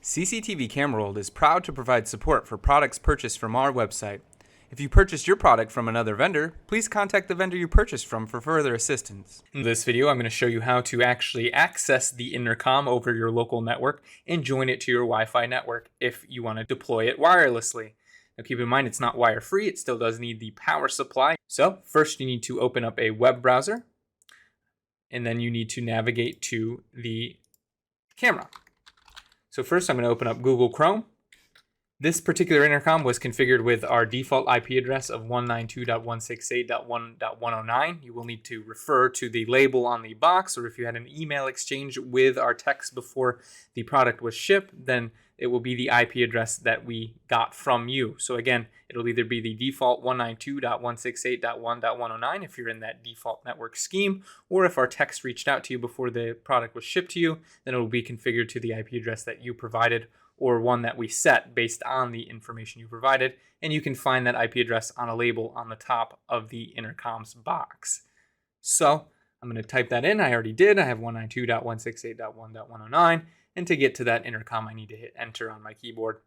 CCTV Camera World is proud to provide support for products purchased from our website. If you purchased your product from another vendor, please contact the vendor you purchased from for further assistance. In this video, I'm going to show you how to actually access the intercom over your local network and join it to your Wi-Fi network if you want to deploy it wirelessly. Now keep in mind, it's not wire-free, it still does need the power supply. So first you need to open up a web browser, and then you need to navigate to the camera. So first I'm going to open up Google Chrome. This particular intercom was configured with our default IP address of 192.168.1.109. You will need to refer to the label on the box, or if you had an email exchange with our techs before the product was shipped, then it will be the IP address that we got from you. So again, it'll either be the default 192.168.1.109 if you're in that default network scheme, or if our techs reached out to you before the product was shipped to you, then it will be configured to the IP address that you provided, or one that we set based on the information you provided. And you can find that IP address on a label on the top of the intercom's box. So I'm going to type that in. I already did. I have 192.168.1.109. And to get to that intercom, I need to hit enter on my keyboard.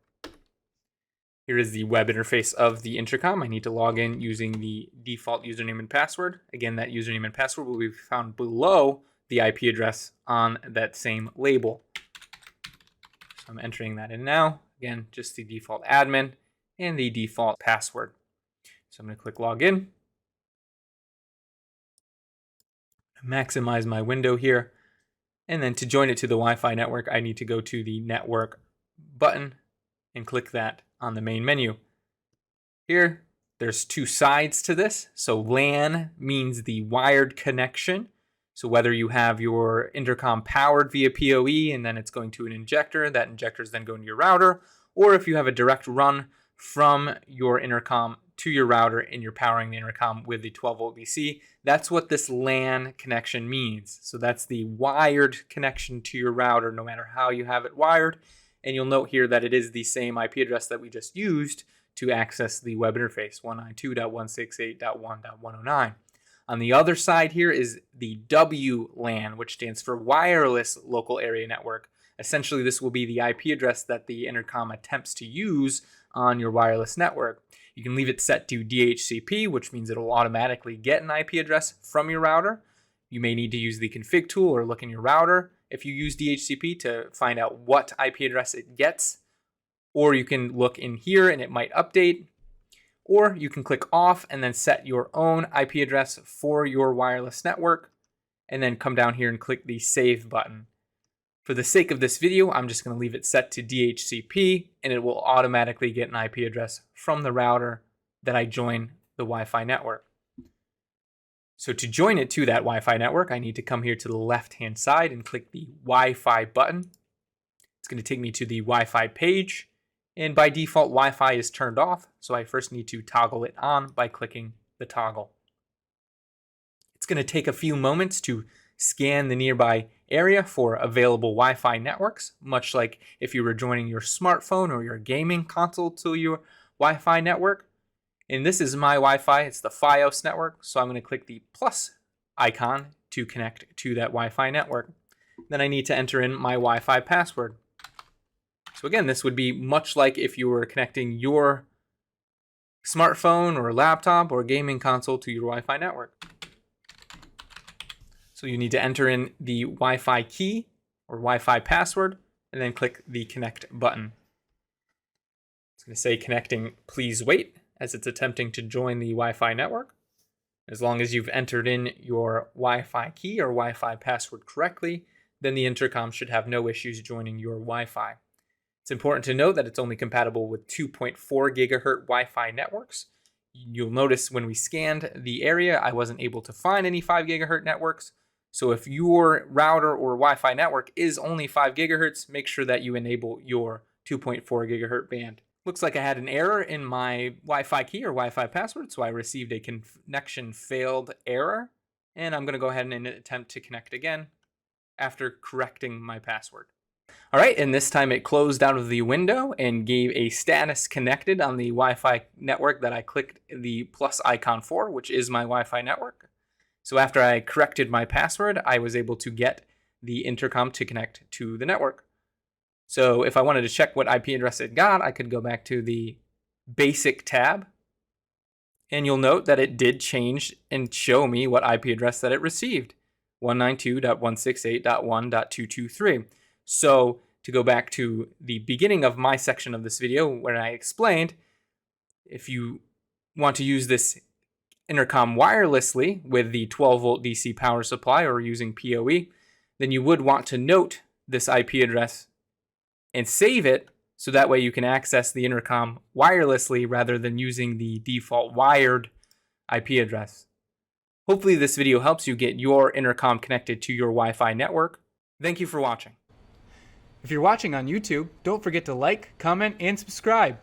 Here is the web interface of the intercom. I need to log in using the default username and password. Again, that username and password will be found below the IP address on that same label. So I'm entering that in now. Again, just the default admin and the default password. So I'm going to click login. Maximize my window here. And then to join it to the Wi-Fi network, I need to go to the network button and click that on the main menu. Here, there's two sides to this. So LAN means the wired connection. So whether you have your intercom powered via PoE and then it's going to an injector, that injector is then going to your router, or if you have a direct run from your intercom to your router and you're powering the intercom with the 12 volt DC, that's what this LAN connection means. So that's the wired connection to your router, no matter how you have it wired. And you'll note here that it is the same IP address that we just used to access the web interface, 192.168.1.109. On the other side here is the WLAN, which stands for Wireless Local Area Network. Essentially, this will be the IP address that the intercom attempts to use on your wireless network. You can leave it set to DHCP, which means it'll automatically get an IP address from your router. You may need to use the config tool or look in your router if you use DHCP to find out what IP address it gets. Or you can look in here and it might update. Or you can click off and then set your own IP address for your wireless network, and then come down here and click the save button. For the sake of this video, I'm just going to leave it set to DHCP, and it will automatically get an IP address from the router that I join the Wi-Fi network. So to join it to that Wi-Fi network, I need to come here to the left-hand side and click the Wi-Fi button. It's going to take me to the Wi-Fi page. And by default, Wi-Fi is turned off, so I first need to toggle it on by clicking the toggle. It's going to take a few moments to scan the nearby area for available Wi-Fi networks, much like if you were joining your smartphone or your gaming console to your Wi-Fi network. And this is my Wi-Fi, it's the Fios network, so I'm going to click the plus icon to connect to that Wi-Fi network. Then I need to enter in my Wi-Fi password. So again, this would be much like if you were connecting your smartphone or laptop or gaming console to your Wi-Fi network. So you need to enter in the Wi-Fi key or Wi-Fi password and then click the connect button. It's going to say connecting, please wait, as it's attempting to join the Wi-Fi network. As long as you've entered in your Wi-Fi key or Wi-Fi password correctly, then the intercom should have no issues joining your Wi-Fi. It's important to note that it's only compatible with 2.4 gigahertz Wi-Fi networks. You'll notice when we scanned the area, I wasn't able to find any 5 gigahertz networks. So if your router or Wi-Fi network is only 5 gigahertz, make sure that you enable your 2.4 gigahertz band. Looks like I had an error in my Wi-Fi key or Wi-Fi password, so I received a connection failed error. And I'm going to go ahead and attempt to connect again after correcting my password. All right, and this time it closed out of the window and gave a status connected on the Wi-Fi network that I clicked the plus icon for, which is my Wi-Fi network. So after I corrected my password, I was able to get the intercom to connect to the network. So if I wanted to check what IP address it got, I could go back to the basic tab, and you'll note that it did change and show me what IP address that it received, 192.168.1.223. So to go back to the beginning of my section of this video where I explained, if you want to use this intercom wirelessly with the 12-volt DC power supply or using PoE, then you would want to note this IP address and save it so that way you can access the intercom wirelessly rather than using the default wired IP address. Hopefully this video helps you get your intercom connected to your Wi-Fi network. Thank you for watching. If you're watching on YouTube, don't forget to like, comment, and subscribe.